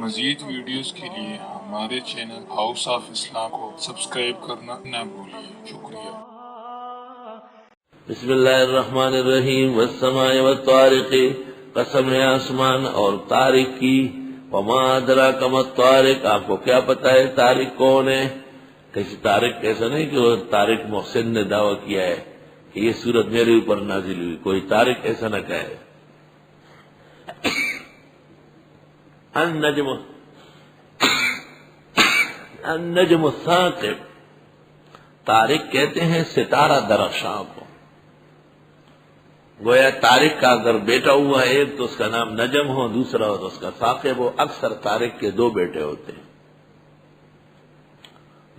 مزید ویڈیوز کے لیے ہمارے چینل ہاؤس آف اسلام کو سبسکرئیب کرنا نہ بھولیں۔ شکریہ۔ بسم اللہ الرحمن الرحیم والسماء والطارق، قسم ہے آسمان اور طارق کی، وما ادراک ما الطارق، آپ کو کیا پتا ہے طارق کون ہے؟ کسی طارق ایسا نہیں کہ وہ طارق محسن نے دعویٰ کیا ہے کہ یہ سورت میرے اوپر نازل ہوئی، کوئی طارق ایسا نہ کہے۔ النجم الثاقب، طارق کہتے ہیں ستارہ درخشاں کو۔ گویا طارق کا اگر بیٹا ہوا ایک تو اس کا نام نجم ہو، دوسرا ہو تو اس کا ثاقب ہو۔ اکثر طارق کے دو بیٹے ہوتے ہیں،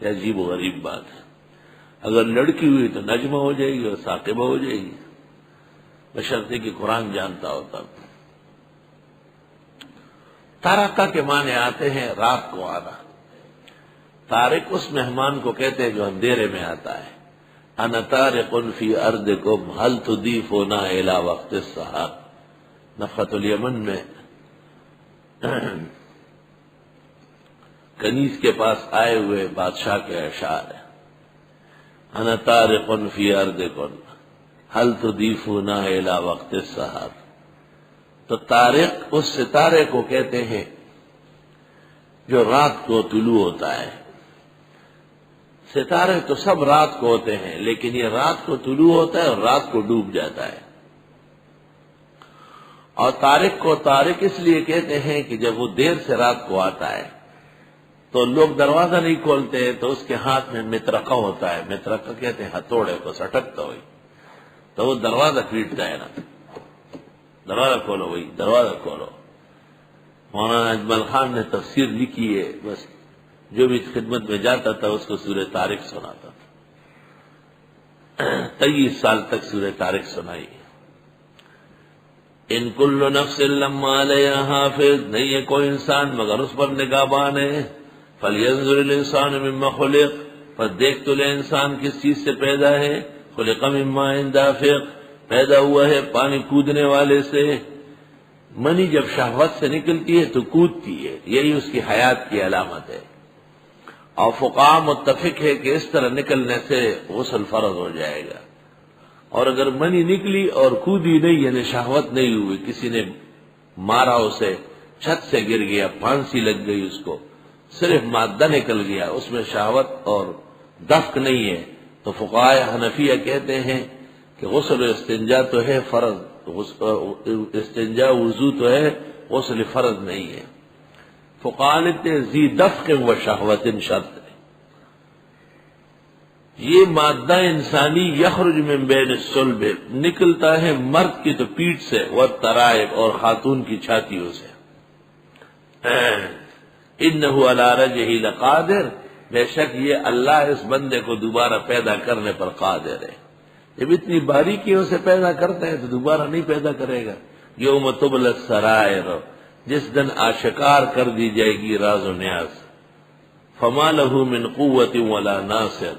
یہ عجیب و غریب بات ہے۔ اگر لڑکی ہوئی تو نجمہ ہو جائے گی اور ثاقبہ ہو جائے گی، بشرطے کہ قرآن جانتا ہوتا۔ تارکہ کے معنی آتے ہیں رات کو آنا۔ طارق اس مہمان کو کہتے ہیں جو اندھیرے میں آتا ہے۔ انا طارق فی ارضکم هل تضیفونا الی وقت السحر، نفحۃ الیمن میں کنیز کے پاس آئے ہوئے بادشاہ کے اشعار ہیں۔ انا طارق فی ارضکم هل تضیفونا الی وقت السحر، تو طارق اس ستارے کو کہتے ہیں جو رات کو طلوع ہوتا ہے۔ ستارے تو سب رات کو ہوتے ہیں، لیکن یہ رات کو طلوع ہوتا ہے اور رات کو ڈوب جاتا ہے۔ اور طارق کو طارق اس لیے کہتے ہیں کہ جب وہ دیر سے رات کو آتا ہے تو لوگ دروازہ نہیں کھولتے، تو اس کے ہاتھ میں مطرقہ ہوتا ہے۔ مطرقہ کہتے ہیں ہتھوڑے کو، سٹکتا ہوئی، تو وہ دروازہ پیٹتا ہے نا، دروازہ کھولو بھائی، دروازہ کھولو۔ مولانا اجمل خان نے تفسیر لکھی ہے، بس جو بھی خدمت میں جاتا تھا اس کو سورہ طارق سناتا تھا۔ 23 سال تک سورہ طارق سنائی۔ ان کل نفس لما علیہا حافظ، نہیں ہے کوئی انسان مگر اس پر نگہبان ہے۔ فلینظر الانسان مما خلق، پس دیکھ تو لے انسان کس چیز سے پیدا ہے۔ خلق من ماء دافق، پیدا ہوا ہے پانی کودنے والے سے۔ منی جب شہوت سے نکلتی ہے تو کودتی ہے، یہی اس کی حیات کی علامت ہے۔ اور فقہاء متفق ہے کہ اس طرح نکلنے سے غسل فرض ہو جائے گا۔ اور اگر منی نکلی اور کودی نہیں، یعنی شہوت نہیں ہوئی، کسی نے مارا اسے، چھت سے گر گیا، پھانسی لگ گئی اس کو، صرف مادہ نکل گیا، اس میں شہوت اور دفق نہیں ہے، تو فقہاء حنفیہ کہتے ہیں کہ غسل استنجا تو ہے فرض، استنجا وضو تو ہے، غسل فرض نہیں ہے۔ فقہاء لکھتے ہیں ذی دفق و شہوت شرط ہے۔ یہ مادہ انسانی یخرج من بین الصلب، نکلتا ہے مرد کی تو پیٹ سے، والترائب اور خاتون کی چھاتیوں سے۔ انہ علی رجعہ لقادر، بے شک یہ اللہ اس بندے کو دوبارہ پیدا کرنے پر قادر ہے۔ جب اتنی باریکیوں سے پیدا کرتا ہے تو دوبارہ نہیں پیدا کرے گا۔ یوم تبلی السرائر، جس دن آشکار کر دی جائے گی راز و نیاز۔ فما لہ من قوت ولا ناصر،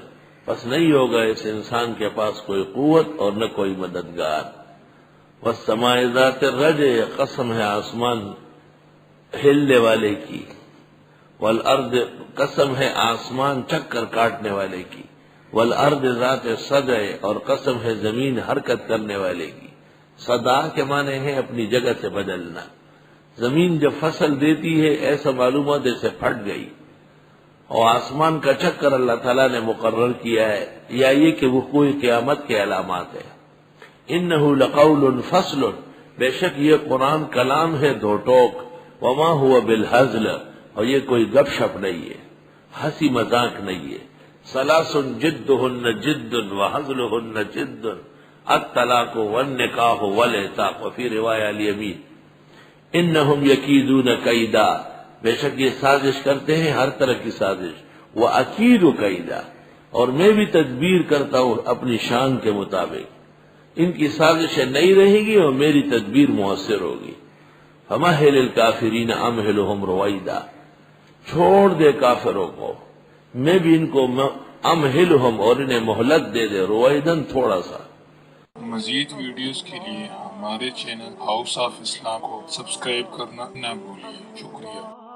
پس نہیں ہوگا اس انسان کے پاس کوئی قوت اور نہ کوئی مددگار۔ والسماء ذات الرجع، قسم ہے آسمان ہلنے والے کی۔ والارض، قسم ہے آسمان چکر کاٹنے والے کی۔ والارض ذات الصدع، اور قسم ہے زمین حرکت کرنے والے کی۔ صدع کے معنی ہے اپنی جگہ سے بدلنا۔ زمین جب فصل دیتی ہے ایسا معلوم ہو جیسے پھٹ گئی۔ اور آسمان کا چکر اللہ تعالیٰ نے مقرر کیا ہے، یا یہ کہ وقوع قیامت کے علامات ہے۔ انہ لقول فصل، بے شک یہ قرآن کلام ہے دو ٹوک۔ وما هو بالہزل، اور یہ کوئی گپ شپ نہیں ہے، ہنسی مذاق نہیں ہے۔ ثلاث جدہن جد وہزلہن جد، الطلاق والنکاح والعتاق، وفی روایہ الیمین۔ انہم یکیدون کیدا، بے شک یہ سازش کرتے ہیں ہر طرح کی سازش۔ وَأَكِيدُ کیدا، اور میں بھی تدبیر کرتا ہوں اپنی شان کے مطابق۔ ان کی سازشیں نہیں رہیں گی اور میری تدبیر مؤثر ہوگی۔ فَمَهِّلِ الْكَافِرِينَ أَمْهِلُهُمْ رُوَيْدًا، چھوڑ دے کافروں کو، میں بھی ان کو امہلہم، اور انہیں مہلت دے دے، رویدن تھوڑا سا۔ مزید ویڈیوز کے لیے ہمارے چینل ہاؤس آف اسلام کو سبسکرائیب کرنا نہ بھولیں۔ شکریہ۔